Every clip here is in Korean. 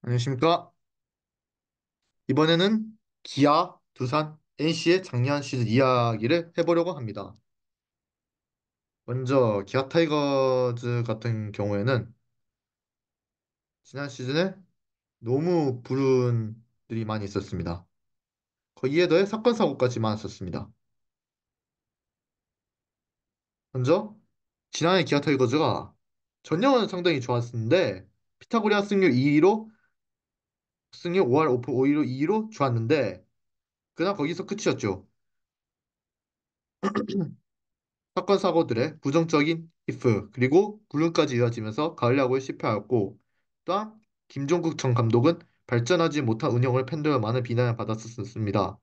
안녕하십니까? 이번에는 기아, 두산, NC의 작년 시즌 이야기를 해보려고 합니다. 먼저 기아 타이거즈 같은 경우에는 지난 시즌에 너무 불운들이 많이 있었습니다. 거기에 더해 사건 사고까지 많았었습니다. 먼저 지난해 기아 타이거즈가 전력은 상당히 좋았는데 피타고리아 승률 2위로 승률 5할 오프 5위로 2위로 좋았는데 그냥 거기서 끝이었죠. 사건 사고들의 부정적인 히프 그리고 불륜까지 이어지면서 가을 야구에 실패하였고 또한 김종국 전 감독은 발전하지 못한 운영을 팬들의 많은 비난을 받았었습니다.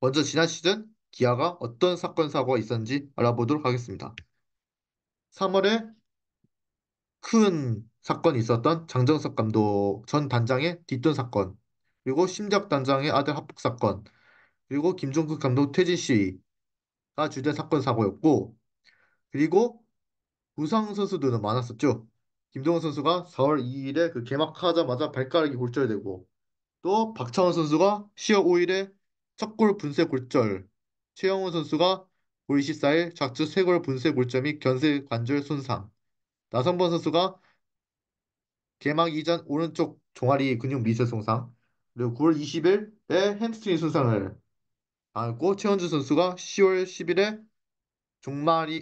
먼저 지난 시즌 기아가 어떤 사건 사고가 있었는지 알아보도록 하겠습니다. 3월에 큰 사건이 있었던 장정석 감독 전 단장의 뒷돈 사건, 그리고 심작 단장의 아들 합북 사건, 그리고 김종국 감독 퇴진 시위가 주된 사건 사고였고, 그리고 부상 선수들은 많았었죠. 김동원 선수가 4월 2일에 그 개막하자마자 발가락이 골절되고 또 박찬원 선수가 10월 5일에 첫골 분쇄 골절, 최영훈 선수가 올 24일 좌측 쇄골 분쇄 골절 및 견쇄 관절 손상, 나성범 선수가 개막 이전 오른쪽 종아리 근육 미세 손상, 그리고 9월 20일에 햄스트링 손상을 당했고 최원주 선수가 10월 10일에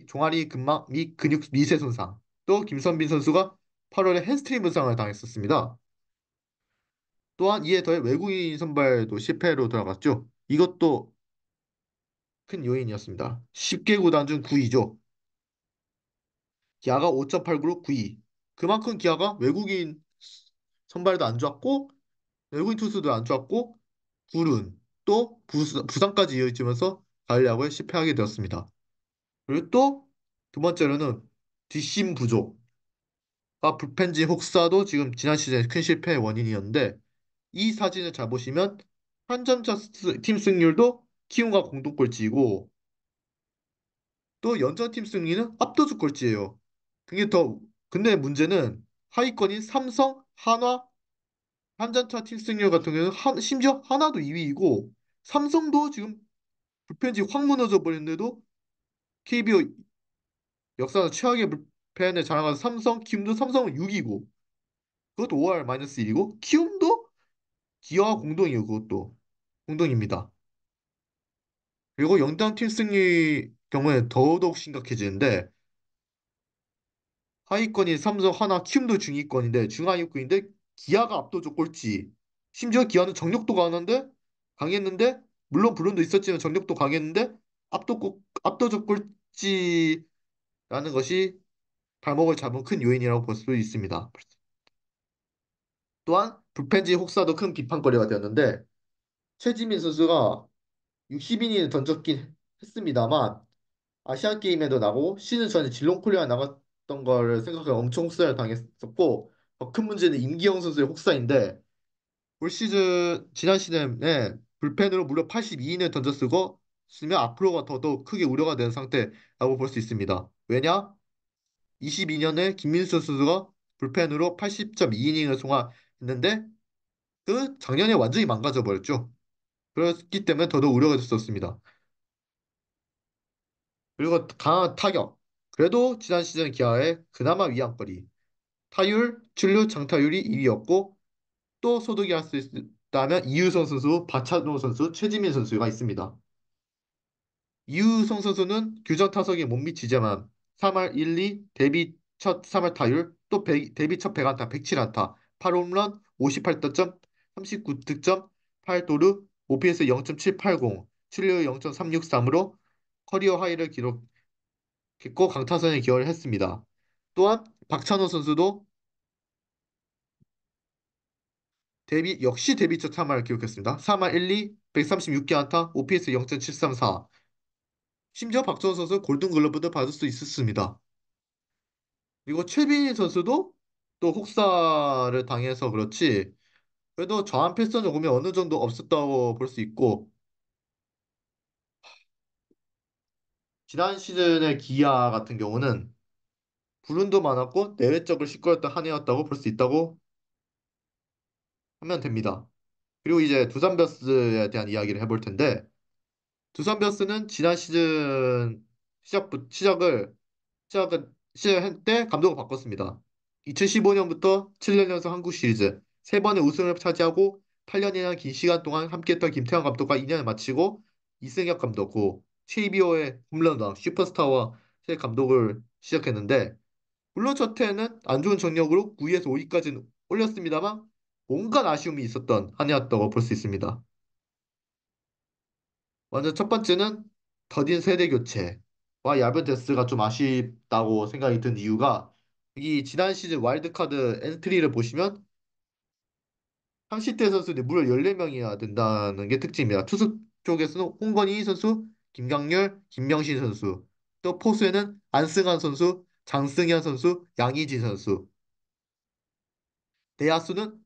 종아리 근막 및 근육 미세 손상, 또 김선빈 선수가 8월에 햄스트링 부상을 당했었습니다. 또한 이에 더해 외국인 선발도 실패로 돌아갔죠. 이것도 큰 요인이었습니다. 10개 구단 중 9위죠. 기아가 5.89로 9위. 그만큼 기아가 외국인 선발도 안 좋았고 외국인 투수도 안 좋았고 불운 또 부상까지 이어지면서 가을 야구에 실패하게 되었습니다. 그리고 또 두 번째로는 뒷심 부족. 불펜진 혹사도 지금 지난 시즌 큰 실패의 원인이었는데 이 사진을 잘 보시면 한점차 팀 승률도 키움과 공동 꼴찌이고 또 연전 팀 승리는 압도적 꼴찌예요. 그게 더 근데 문제는 하위권인 삼성, 한화, 한전차 팀 승률 같은 경우는 심지어 하나도 2위이고 삼성도 지금 불펜지 확 무너져 버렸는데도 KBO 역사상 최악의 불펜을 자랑하는 삼성, 키움도 삼성은 6위고 그것도 5할 마이너스 1이고 키움도 기아와 공동이에요. 그것도 공동입니다. 그리고 영당 팀 승리 경우에 더더욱 심각해지는데 하위권인 삼성, 하나, 키움도 중위권인데 중하위권인데 기아가 압도적 꼴찌. 심지어 기아는 정력도 강했는데 물론 불운도 있었지만 정력도 강했는데 압도적 꼴찌라는 것이 발목을 잡은 큰 요인이라고 볼 수 있습니다. 또한 불펜지 혹사도 큰 비판거리가 되었는데 최지민 선수가 60이닝을 던졌긴 했습니다만 아시안 게임에도 나고 시즌 전에 질롱 콜리가 나갔던 거를 생각하면 엄청 혹사를 당했었고 더 큰 문제는 임기영 선수의 혹사인데 올 시즌 지난 시즌에 불펜으로 무려 82인을 던졌으고 쓰면 앞으로가 더더욱 크게 우려가 되는 상태라고 볼 수 있습니다. 왜냐? 22년에 김민수 선수가 불펜으로 80.2이닝을 소화했는데 그 작년에 완전히 망가져 버렸죠. 그렇기 때문에 더더욱 우려가 됐었습니다. 그리고 강한 타격. 그래도 지난 시즌 기아의 그나마 위안거리. 타율, 출루, 장타율이 2위였고 또 소득이 할 수 있다면 이유성 선수, 박찬호 선수, 최지민 선수가 있습니다. 이유성 선수는 규정 타석에 못 미치지만 3할 1리 데뷔 첫 3할 타율 또 데뷔 첫 100안타 107안타 8홈런 58득점 39득점 8도루 OPS 0.780 출루율 0.363으로 커리어 하이를 기록했고 강타선에 기여를 했습니다. 또한 박찬호 선수도 역시 데뷔 첫 3할을 기록했습니다. 3할 1리 136개 안타 OPS 0.734 심지어 박찬호 선수 골든글러브도 받을 수 있었습니다. 그리고 최빈희 선수도 또 혹사를 당해서 그렇지 그래도 저한 패스 조금이 어느 정도 없었다고 볼 수 있고 지난 시즌의 기아 같은 경우는 불운도 많았고 내외적으로 시끄러웠던 한 해였다고 볼 수 있다고 하면 됩니다. 그리고 이제 두산 베어스에 대한 이야기를 해볼 텐데 두산 베어스는 지난 시즌 시작할 때 감독을 바꿨습니다. 2015년부터 7년 연속 한국 시리즈 세 번의 우승을 차지하고 8년이나 긴 시간 동안 함께했던 김태형 감독과 2년을 마치고 이승엽 감독, 고 KBO의 홈런왕 슈퍼스타와 새 감독을 시작했는데 물론 첫 해에는 안 좋은 전력으로 9위에서 5위까지는 올렸습니다만 온갖 아쉬움이 있었던 한 해였다고 볼 수 있습니다. 먼저 첫 번째는 더딘 세대 교체와 야변 데스가 좀 아쉽다고 생각이 든 이유가 이 지난 시즌 와일드카드 엔트리를 보시면 30대 선수들이 무려 14명이나 된다는 게 특징입니다. 투수 쪽에서는 홍건희 선수, 김강렬, 김명신 선수, 또 포수에는 안승환 선수, 장승현 선수, 양의지 선수, 내야수는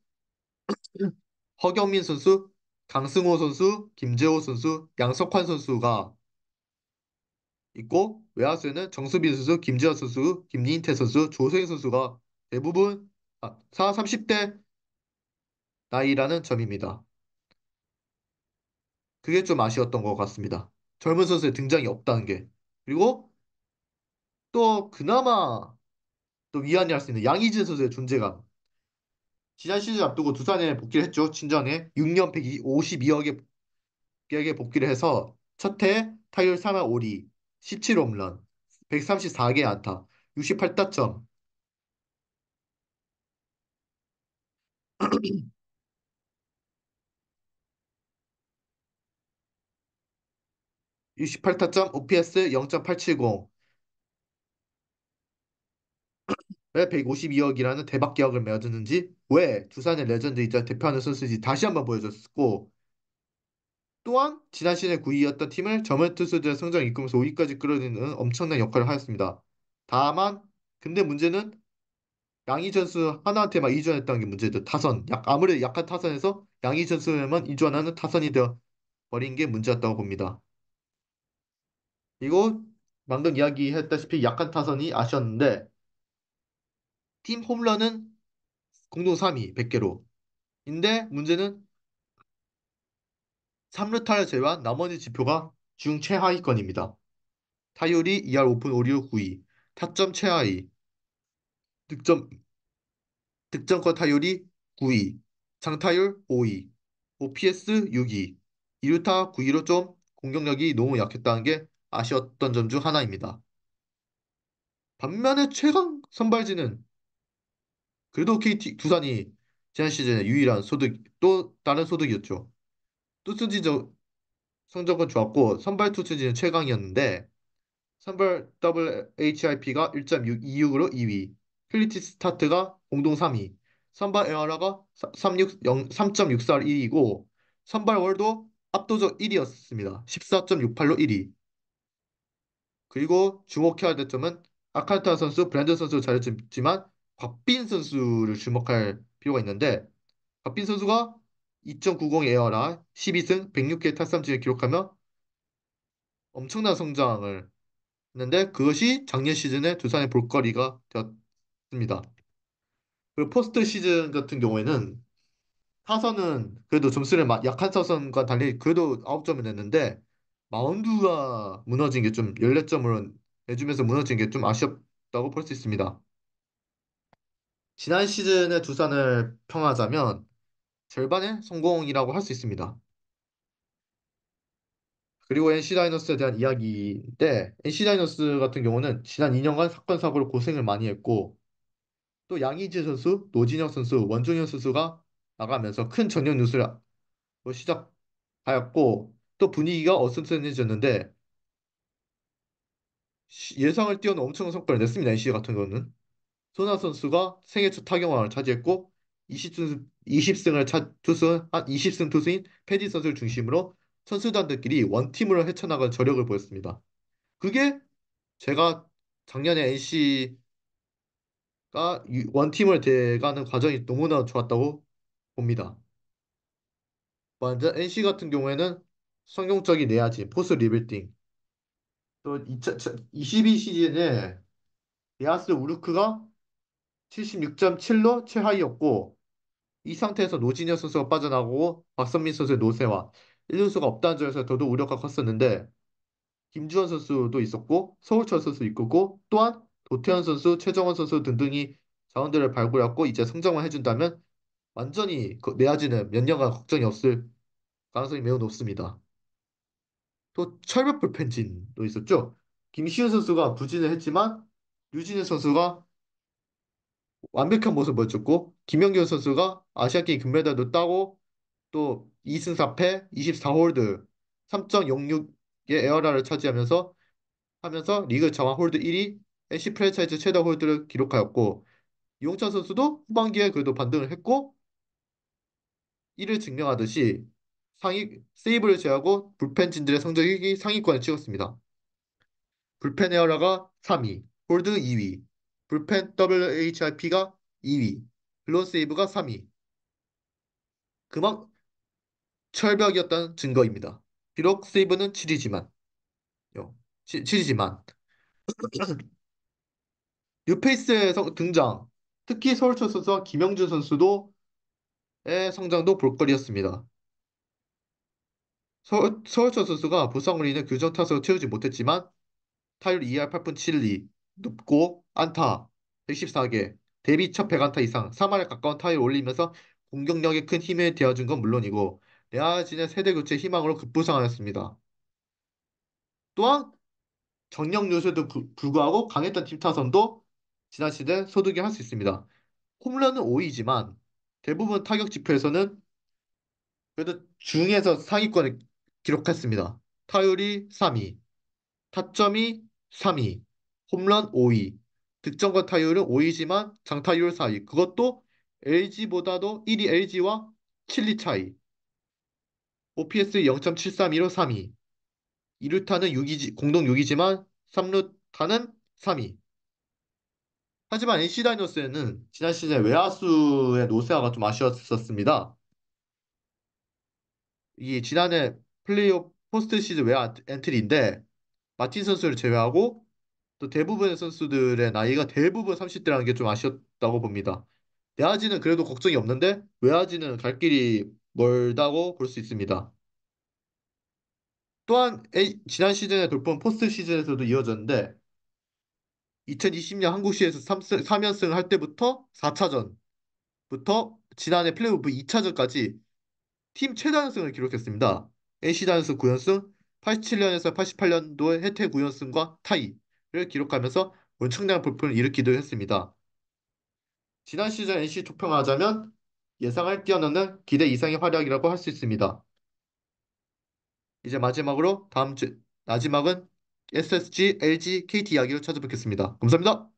허경민 선수, 강승호 선수, 김재호 선수, 양석환 선수가 있고 외야수에는 정수빈 선수, 김지현 선수, 김민태 선수, 조세희 선수가 대부분 30대 나이라는 점입니다. 그게 좀 아쉬웠던 것 같습니다. 젊은 선수의 등장이 없다는 게. 그리고 또 그나마 또 위안이 할 수 있는 양의진 선수의 존재감. 지난 시즌 앞두고 두산에 복귀를 했죠. 친전에 6년 152억에 복귀를 해서 첫해 타율 3할 5리, 17홈런, 134개 안타, 68타점, 68타점, OPS 0.870, 왜 152억이라는 대박 기억을 메워두는지, 왜 두산의 레전드이자 대표하는 선수인지 다시 한번 보여줬고, 또한 지난 시즌 9위였던 팀을 저번 투수들의 성장을 이끌면서 5위까지 끌어들이는 엄청난 역할을 하였습니다. 다만 근데 문제는 양희 전수 하나한테만 이전했다는 게 문제죠. 타선 아무리 약한 타선에서 양희 전수에만 이전하는 타선이 되어 버린 게 문제였다고 봅니다. 그리고 방금 이야기했다시피 약한 타선이 아쉬웠는데 팀 홈런은 공동 3위 100개로. 인데 문제는 3루타를 제외한 나머지 지표가 중 최하위권입니다. 타율이 2할 오픈 오리오 9위, 타점 최하위, 득점 득점권 타율이 9위, 장타율 5위, OPS 6위, 2루타 9위로 좀 공격력이 너무 약했다는 게 아쉬웠던 점 중 하나입니다. 반면에 최강 선발진은 그래도 KT 두산이 지난 시즌에 유일한 소득 또 다른 소득이었죠. 투수진 성적은 좋았고 선발 투수진은 최강이었는데 선발 WHIP가 1.626으로 2위, 퀄리티 스타트가 공동 3위, 선발 에어라가 3.64로 1위고 선발 월도 압도적 1위였습니다. 14.68로 1위. 그리고 주목해야 될 점은 아칸타 선수, 브랜드 선수 잘했지만 곽빈 선수를 주목할 필요가 있는데 곽빈 선수가 2.90 에어라 12승 106개 탈삼진을 기록하며 엄청난 성장을 했는데 그것이 작년 시즌에 두산의 볼거리가 되었습니다. 그리고 포스트 시즌 같은 경우에는 타선은 그래도 점수를 약한 타선과 달리 그래도 9점을 냈는데 마운드가 무너진 게 좀 14점으로 내주면서 무너진 게 좀 아쉬웠다고 볼 수 있습니다. 지난 시즌의 두산을 평하자면 절반의 성공이라고 할 수 있습니다. 그리고 NC 다이노스에 대한 이야기인데 NC 다이노스 같은 경우는 지난 2년간 사건 사고로 고생을 많이 했고 또 양의지 선수, 노진혁 선수, 원종현 선수가 나가면서 큰 전력 누수를 시작하였고 또 분위기가 어수선해졌는데 예상을 뛰어넘은 엄청난 성과를 냈습니다. NC 같은 경우는 손아 선수가 생애 첫 타격왕을 차지했고 20승을 한 20승 투수인 패디 선수를 중심으로 선수단들끼리 원팀으로 헤쳐나갈 저력을 보였습니다. 그게 제가 작년에 NC가 원팀을 돼가는 과정이 너무나 좋았다고 봅니다. 먼저 NC 같은 경우에는 성공적인 내야진, 포스 리빌딩. 또 22 시즌에 리아스 우르크가 76.7로 최하위였고 이 상태에서 노진현 선수가 빠져나오고 박선민 선수의 노세와 1루수가 없다는 점에서 더더욱 우려가 컸었는데 김주원 선수도 있었고 서울철 선수 있고 또한 도태현 선수, 최정원 선수 등등이 자원들을 발굴했고 이제 성장만 해준다면 완전히 내야지는 몇 년간 걱정이 없을 가능성이 매우 높습니다. 또 철벽 불펜진도 있었죠. 김시현 선수가 부진을 했지만 류진현 선수가 완벽한 모습을 보여줬고 김연경 선수가 아시안게임 금메달도 따고 또 2승 4패 24홀드 3.06의 에어라를 차지하면서 리그 정화 홀드 1위 NC 프랜차이즈 최다 홀드를 기록하였고 이용찬 선수도 후반기에 그래도 반등을 했고 이를 증명하듯이 상위 세이브를 제하고 불펜진들의 성적이 상위권에 찍었습니다. 불펜 에어라가 3위, 홀드 2위, 불펜 WHIP가 2위, 블론 세이브가 3위. 그만 철벽이었다는 증거입니다. 비록 세이브는 7위지만, 7위지만 뉴페이스의 등장, 특히 서울철 선수와 김영준 선수도의 성장도 볼거리였습니다. 서울철 선수가 부상으로 인해 규정 타석을 채우지 못했지만 타율 2할 8분 7리, 높고 안타 114개, 데뷔 첫 100안타 이상 3할에 가까운 타율을 올리면서 공격력에 큰 힘을 되어준 건 물론이고 레아진의 세대 교체 희망으로 급부상하였습니다. 또한 정력 요소에도 불구하고 강했던 팀 타선도 지난 시즌 소득이 할 수 있습니다. 홈런은 5위지만 대부분 타격 지표에서는 그래도 중에서 상위권을 기록했습니다. 타율이 3위, 타점이 3위, 홈런 5위, 득점과 타율은 5위지만 장타율 4위. 그것도 LG보다도 1위 LG와 7리 차이. OPS 0.732로 3위. 2루타는 6위지, 공동 6위지만 3루타는 3위. 하지만 NC 다이노스는 지난 시즌 외야수의 노세화가 좀 아쉬웠었습니다. 이 지난해 플레이오프 포스트 시즌 외야 엔트리인데 마틴 선수를 제외하고 또 대부분의 선수들의 나이가 대부분 30대라는 게 좀 아쉬웠다고 봅니다. 내야지는 그래도 걱정이 없는데 외야지는 갈 길이 멀다고 볼 수 있습니다. 또한 지난 시즌에 돌풍 포스트 시즌에서도 이어졌는데 2020년 한국 시에서 3연승을 할 때부터 4차전부터 지난해 플레이오프 2차전까지 팀 최다 연승을 기록했습니다. NC 다이노스 9연승, 87년에서 88년도의 해태 9연승과 타이를 기록하면서 엄청난 돌풍을 일으키기도 했습니다. 지난 시즌 NC 투평하자면 예상을 뛰어넘는 기대 이상의 활약이라고 할 수 있습니다. 이제 마지막으로 마지막은 SSG, LG, KT 이야기로 찾아뵙겠습니다. 감사합니다.